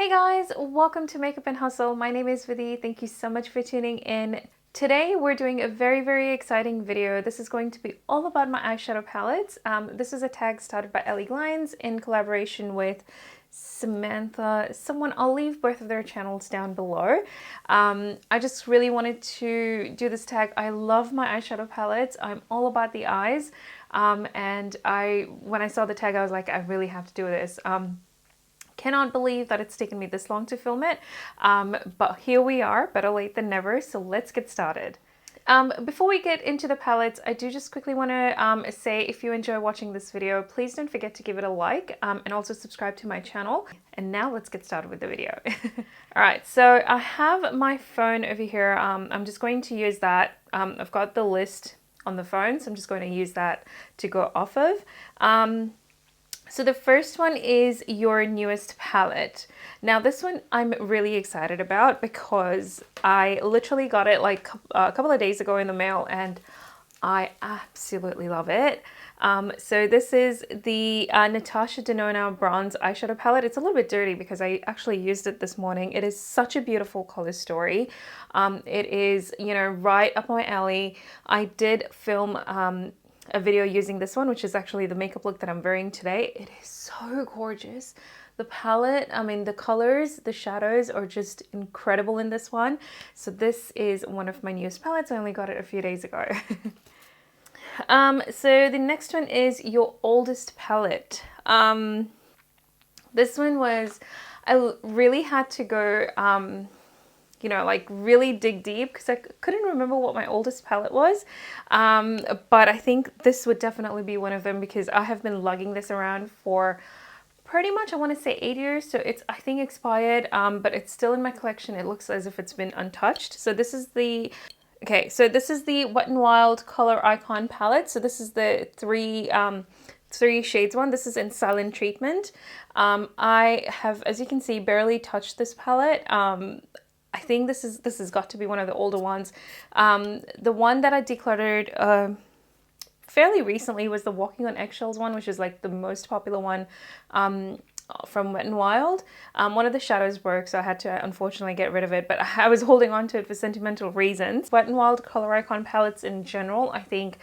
Hey guys, welcome to Makeup and Hustle. My name is Vidhi. Thank you so much for tuning in. Today we're doing a very exciting video. This is going to be all about my eyeshadow palettes. This is a tag started by Ellie Glines in collaboration with Samantha. I'll leave both of their channels down below. I just really wanted to do this tag. I love my eyeshadow palettes. I'm all about the eyes. And when I saw the tag, I was like, I really have to do this. Cannot believe that it's taken me this long to film it, but here we are, better late than never, so let's get started. Before we get into the palettes, I do just quickly want to say if you enjoy watching this video, please don't forget to give it a like and also subscribe to my channel. And now let's get started with the video. Alright, so I have my phone over here. I'm just going to use that. I've got the list on the phone, so I'm just going to use that to go off of. So the first one is your newest palette. Now this one I'm really excited about because I literally got it like a couple of days ago in the mail and I absolutely love it. So this is the Natasha Denona Bronze Eyeshadow Palette. It's a little bit dirty because I actually used it this morning. It is such a beautiful color story. It is, you know, right up my alley. I did film a video using this one, which is actually the makeup look that I'm wearing today. It is so gorgeous. The palette, I mean the colors, the shadows are just incredible in this one. So this is one of my newest palettes. I only got it a few days ago. So the next one is your oldest palette. This one was, I really had to go you know, like really dig deep because I couldn't remember what my oldest palette was. But I think this would definitely be one of them because I have been lugging this around for pretty much, I want to say 8 years. So it's, I think, expired, but it's still in my collection. It looks as if it's been untouched. So this is the, okay, so this is the Wet n Wild Color Icon palette. So this is the three shades one. This is in Silent Treatment. I have, as you can see, barely touched this palette. I think this has got to be one of the older ones. The one that I decluttered fairly recently was the Walking on Eggshells one, which is like the most popular one from Wet n Wild. One of the shadows broke, so I had to unfortunately get rid of it, but I was holding on to it for sentimental reasons. Wet n Wild Color Icon palettes in general, I think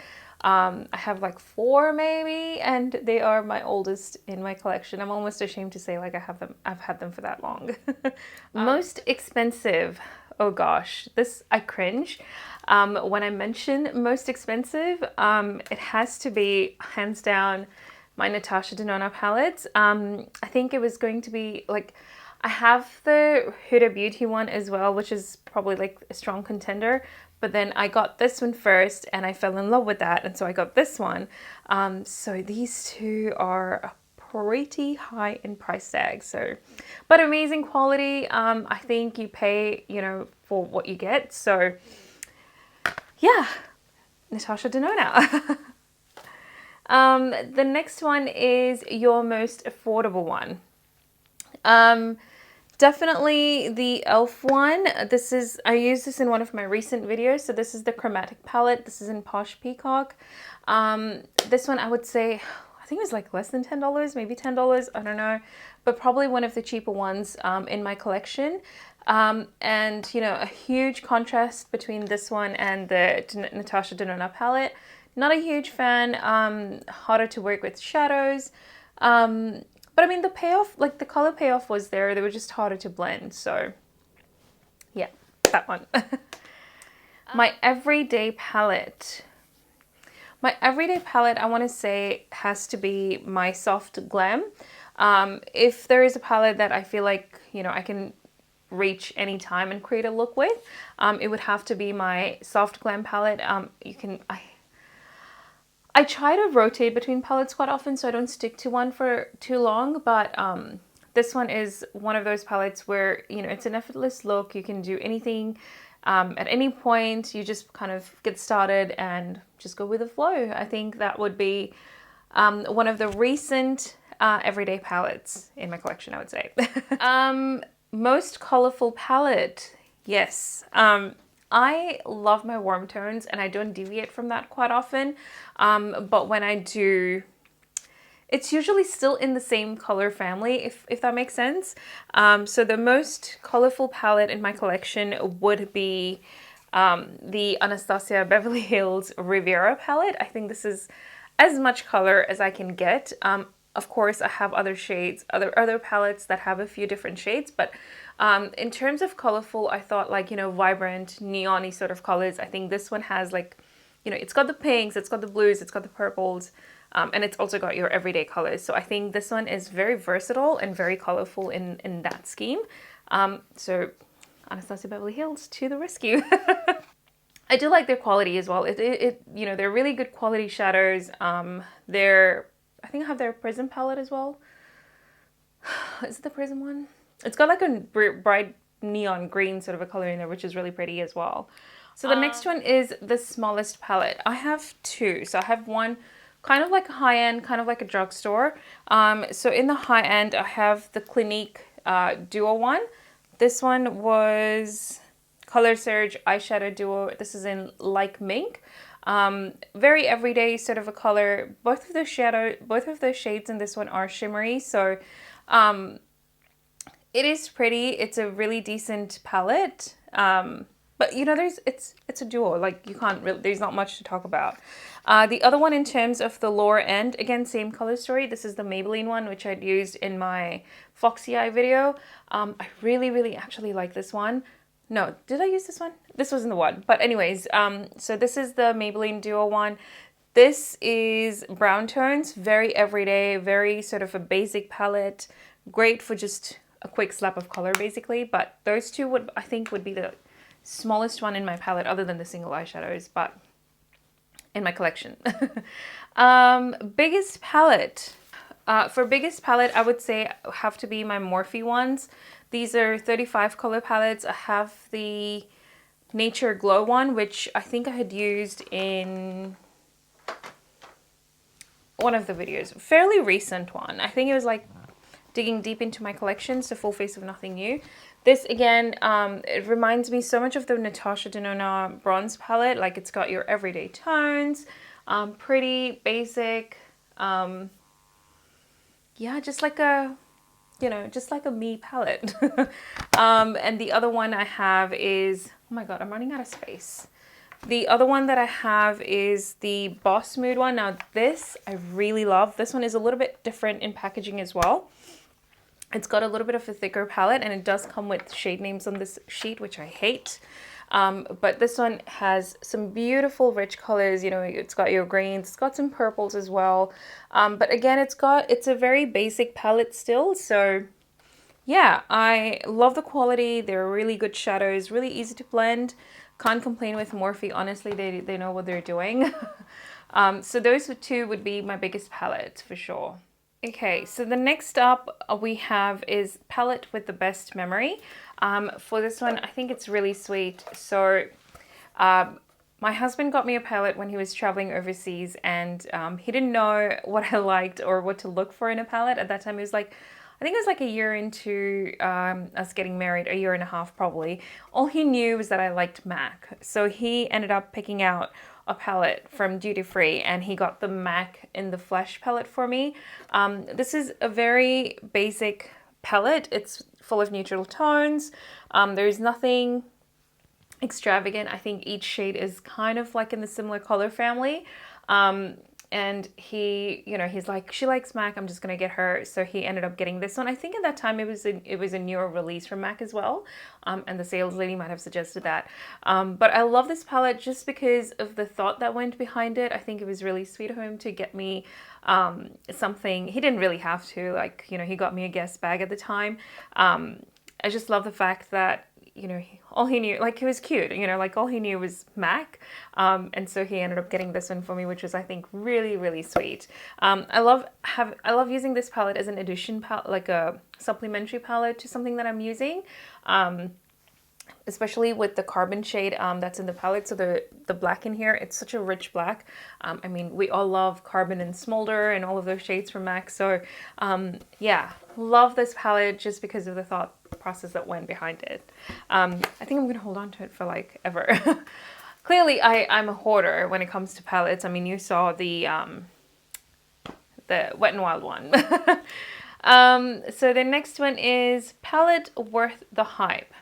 I have like 4 maybe, and they are my oldest in my collection. I'm almost ashamed to say like I've had them for that long. Most expensive, oh gosh, this I cringe when I mention most expensive. It has to be hands down my Natasha Denona palettes. I think it was going to be like, I have the Huda Beauty one as well, which is probably like a strong contender. But then I got this one first and I fell in love with that. And so I got this one. So these two are pretty high in price tag. So, but amazing quality. I think you pay, you know, for what you get. So yeah, Natasha Denona. The next one is your most affordable one. Definitely the e.l.f. one. I used this in one of my recent videos. So this is the chromatic palette. This is in Posh Peacock. This one I would say, I think it was like less than $10, maybe $10, I don't know. But probably one of the cheaper ones in my collection. And you know, a huge contrast between this one and the Natasha Denona palette. Not a huge fan, harder to work with shadows. But I mean, the payoff, like the color payoff was there. They were just harder to blend. So yeah, that one. My everyday palette. My everyday palette, I want to say, has to be my Soft Glam. If there is a palette that I feel like, you know, I can reach any time and create a look with, it would have to be my Soft Glam palette. I try to rotate between palettes quite often so I don't stick to one for too long, but this one is one of those palettes where, you know, it's an effortless look. You can do anything at any point. You just kind of get started and just go with the flow. I think that would be one of the recent everyday palettes in my collection, I would say. Most colorful palette, yes. I love my warm tones and I don't deviate from that quite often. But when I do, it's usually still in the same color family, if that makes sense. So the most colorful palette in my collection would be the Anastasia Beverly Hills Riviera palette. I think this is as much color as I can get. Of course, I have other shades, other palettes that have a few different shades, but in terms of colorful, I thought like, you know, vibrant, neon-y sort of colors. I think this one has like, you know, it's got the pinks, it's got the blues, it's got the purples, and it's also got your everyday colors. So I think this one is very versatile and very colorful in that scheme. So Anastasia Beverly Hills to the rescue. I do like their quality as well. You know, they're really good quality shadows. I think I have their Prism palette as well. Is it the Prism one? It's got like a bright neon green sort of a color in there, which is really pretty as well. So the next one is the smallest palette. I have two. So I have one kind of like a high-end, kind of like a drugstore. So in the high-end, I have the Clinique Duo one. This one was Color Surge Eyeshadow Duo. This is in Like Mink. Very everyday sort of a color. Both of the shades in this one are shimmery. So it is pretty. It's a really decent palette. But you know, it's a duo. Like you can't really, there's not much to talk about. The other one in terms of the lower end, again, same color story. This is the Maybelline one, which I'd used in my Foxy Eye video. I really actually like this one. No, did I use this one? This wasn't the one. But anyways, so this is the Maybelline Duo one. This is brown tones, very everyday, very sort of a basic palette. Great for just a quick slap of color, basically. But those two I think would be the smallest one in my palette, other than the single eyeshadows, but in my collection. Biggest palette. For biggest palette, I would say have to be my Morphe ones. These are 35 color palettes. I have the Nature Glow one, which I think I had used in one of the videos. Fairly recent one. I think it was like digging deep into my collection, so Full Face of Nothing New. This, again, it reminds me so much of the Natasha Denona bronze palette. Like, it's got your everyday tones, pretty, basic. Yeah, just like a, you know, just like a me palette. And the other one I have is, oh my God, I'm running out of space. The other one that I have is the Boss Mood one. Now, this I really love. This one is a little bit different in packaging as well. It's got a little bit of a thicker palette, and it does come with shade names on this sheet, which I hate. But this one has some beautiful rich colors. You know, it's got your greens, it's got some purples as well. But again, it's a very basic palette still. So yeah, I love the quality. They're really good shadows, really easy to blend. Can't complain with Morphe. Honestly, they know what they're doing. So those two would be my biggest palette for sure. Okay, so the next up we have is palette with the best memory. For this one, I think it's really sweet. So my husband got me a palette when he was traveling overseas, and he didn't know what I liked or what to look for in a palette. At that time, it was like, I think it was like a year into us getting married, a year and a half probably. All he knew was that I liked MAC. So he ended up picking out a palette from Duty Free, and he got the MAC in the Flesh palette for me. This is a very basic palette. It's full of neutral tones. There's nothing extravagant. I think each shade is kind of like in the similar color family. And he, you know, he's like, she likes MAC, I'm just gonna get her. So he ended up getting this one. I think at that time it was a newer release from MAC as well. And the sales lady might have suggested that. But I love this palette just because of the thought that went behind it. I think it was really sweet of him to get me something. He didn't really have to, like, you know, he got me a guest bag at the time. I just love the fact that, you know, all he knew, like, he was cute, you know, like all he knew was MAC. And so he ended up getting this one for me, which was, I think, really, really sweet. I love using this palette as an addition palette, like a supplementary palette to something that I'm using. Especially with the carbon shade that's in the palette. So the black in here, it's such a rich black. I mean, we all love Carbon and Smolder and all of those shades from MAC. So yeah, love this palette just because of the thought process that went behind it. I think I'm gonna hold on to it for like ever. Clearly, I'm a hoarder when it comes to palettes. I mean, you saw the the Wet n Wild one. So the next one is palette worth the hype.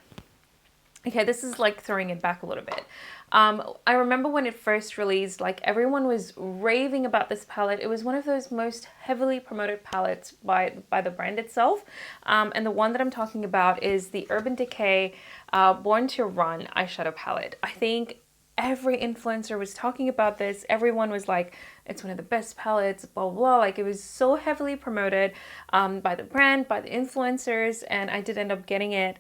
Okay, this is like throwing it back a little bit. I remember when it first released, like everyone was raving about this palette. It was one of those most heavily promoted palettes by the brand itself. And the one that I'm talking about is the Urban Decay Born to Run eyeshadow palette. I think every influencer was talking about this. Everyone was like, it's one of the best palettes, blah, blah, blah. Like it was so heavily promoted by the brand, by the influencers, and I did end up getting it.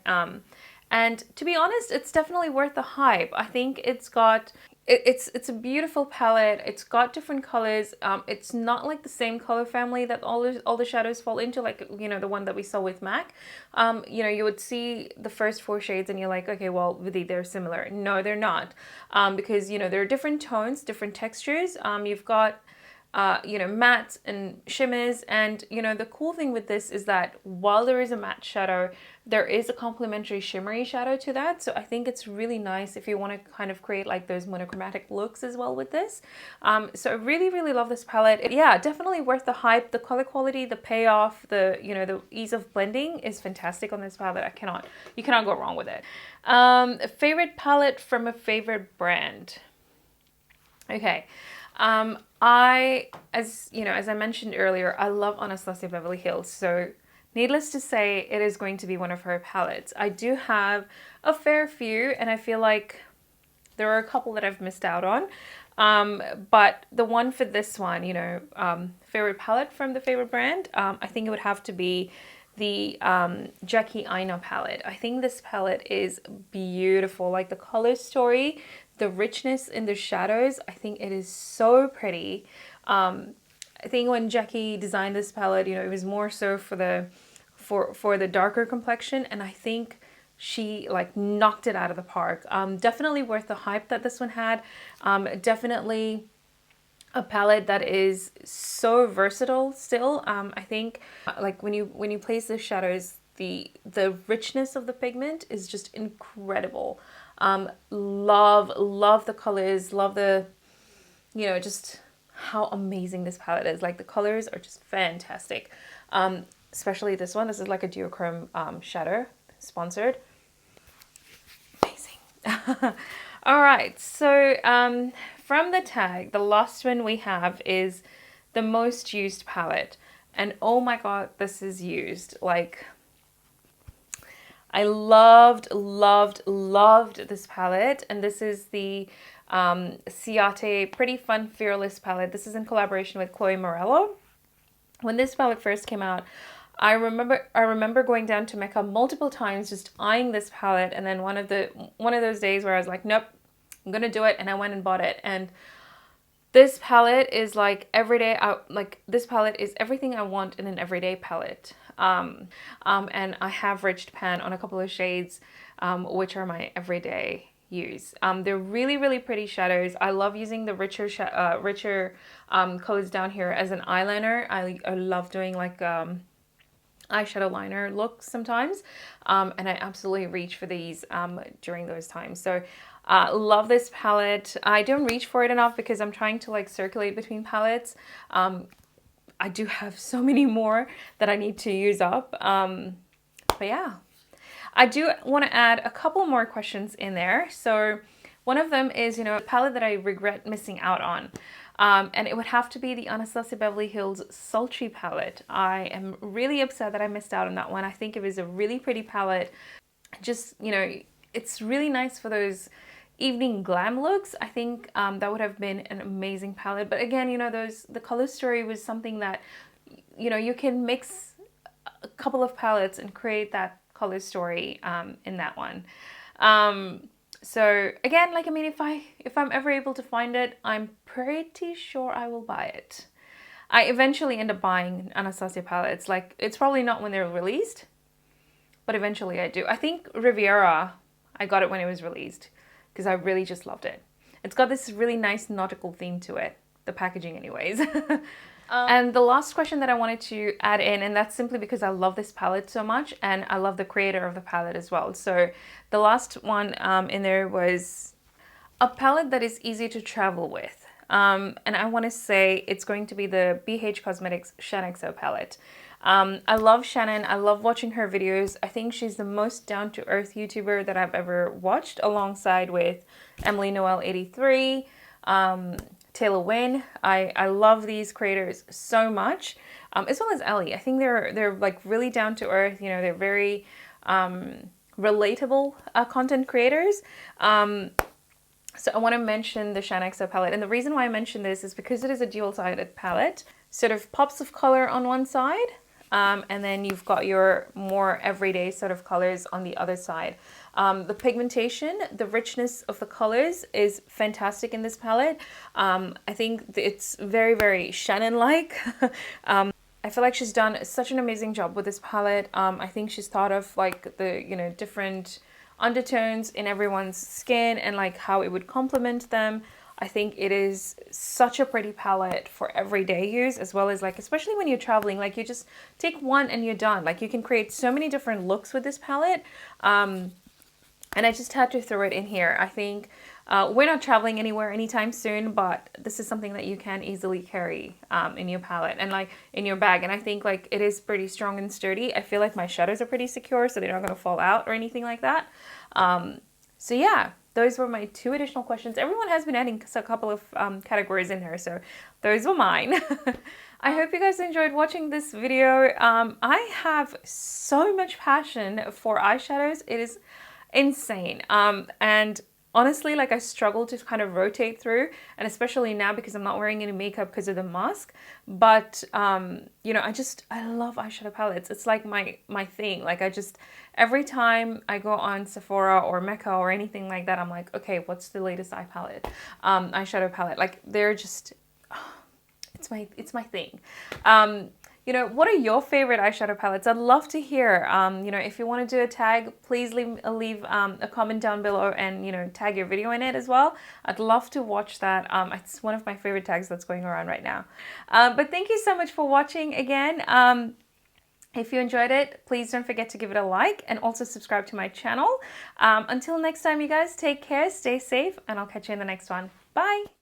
And to be honest, it's definitely worth the hype. I think it's a beautiful palette. It's got different colors. It's not like the same color family that all the shadows fall into, like, you know, the one that we saw with MAC. You know, you would see the first 4 shades and you're like, okay, well, Vidhi, they're similar. No, they're not. Because, you know, there are different tones, different textures. You've got you know, mattes and shimmers, and you know, the cool thing with this is that while there is a matte shadow, there is a complementary shimmery shadow to that. So I think it's really nice if you want to kind of create like those monochromatic looks as well with this. So I really love this palette. Yeah, definitely worth the hype. The color quality, the payoff, the, you know, the ease of blending is fantastic on this palette. You cannot go wrong with it. A favorite palette from a favorite brand. Okay. As I mentioned earlier, I love Anastasia Beverly Hills. So needless to say, it is going to be one of her palettes. I do have a fair few, and I feel like there are a couple that I've missed out on. But the one for this one, you know, favorite palette from the favorite brand, I think it would have to be the Jackie Aina palette. I think this palette is beautiful. Like the color story, the richness in the shadows, I think it is so pretty. I think when Jackie designed this palette, you know, it was more so for the darker complexion, and I think she like knocked it out of the park. Definitely worth the hype that this one had. Definitely a palette that is so versatile still. I think like when you place the shadows, the richness of the pigment is just incredible. Love the colors, love the, you know, just how amazing this palette is. Like the colors are just fantastic. Especially this one. This is like a duochrome shadow, sponsored. Amazing. All right, so from the tag, the last one we have is the most used palette. And oh my god, this is used. Like, I loved this palette, and this is the Ciate Pretty Fun Fearless palette. This is in collaboration with Chloe Morello. When this palette first came out, I remember going down to Mecca multiple times just eyeing this palette, and then one of those days where I was like, nope, I'm gonna do it, and I went and bought it. And this palette is like everyday. This palette is everything I want in an everyday palette. And I have Rich Pan on a couple of shades, which are my everyday use. They're really pretty shadows. I love using the richer colors down here as an eyeliner. I love doing like eyeshadow liner looks sometimes, and I absolutely reach for these during those times. So love this palette. I don't reach for it enough because I'm trying to like circulate between palettes. I do have so many more that I need to use up. But yeah, I do want to add a couple more questions in there. So one of them is, you know, a palette that I regret missing out on. And it would have to be the Anastasia Beverly Hills Sultry palette. I am really upset that I missed out on that one. I think it was a really pretty palette. Just, you know, it's really nice for those evening glam looks. I think that would have been an amazing palette. But again, you know, the color story was something that, you know, you can mix a couple of palettes and create that color story in that one. So again, like, I mean, if I'm ever able to find it, I'm pretty sure I will buy it. I eventually end up buying Anastasia palettes. Like, it's probably not when they're released, but eventually I do. I think Riviera, I got it when it was released because I really just loved it. It's got this really nice nautical theme to it, the packaging anyways. And the last question that I wanted to add in, and that's simply because I love this palette so much and I love the creator of the palette as well. So the last one in there was a palette that is easy to travel with. and I want to say it's going to be the BH Cosmetics Shanaxo palette. I love Shannon. I love watching her videos. I think she's the most down-to-earth YouTuber that I've ever watched, alongside with Emily Noel 83, Taylor Wynn. I love these creators so much, as well as Ellie. I think they're like really down-to-earth. You know, they're very relatable content creators. So I want to mention the Shanaxo palette, and the reason why I mention this is because it is a dual-sided palette. Sort of pops of color on one side, and then you've got your more everyday sort of colors on the other side. The pigmentation, the richness of the colors is fantastic in this palette. I think it's very, very Shannon-like. I feel like she's done such an amazing job with this palette. I think she's thought of like the, you know, different undertones in everyone's skin and like how it would complement them. I think it is such a pretty palette for everyday use, as well as like, especially when you're traveling, like you just take one and you're done. Like you can create so many different looks with this palette. And I just had to throw it in here. I think we're not traveling anywhere anytime soon, but this is something that you can easily carry in your palette and like in your bag. And I think like it is pretty strong and sturdy. I feel like my shadows are pretty secure, so they're not going to fall out or anything like that. So yeah, those were my 2 additional questions. Everyone has been adding a couple of categories in there, so those were mine. I hope you guys enjoyed watching this video. I have so much passion for eyeshadows. It is insane. And honestly, like I struggle to kind of rotate through, and especially now because I'm not wearing any makeup because of the mask. But you know, I love eyeshadow palettes. It's like my thing. Like every time I go on Sephora or Mecca or anything like that, I'm like, okay, what's the latest eyeshadow palette? Like they're just, it's my thing. You know, what are your favorite eyeshadow palettes? I'd love to hear. You know, if you want to do a tag, please leave a comment down below and, you know, tag your video in it as well. I'd love to watch that. It's one of my favorite tags that's going around right now. But thank you so much for watching again. If you enjoyed it, please don't forget to give it a like and also subscribe to my channel. Until next time, you guys, take care, stay safe, and I'll catch you in the next one. Bye!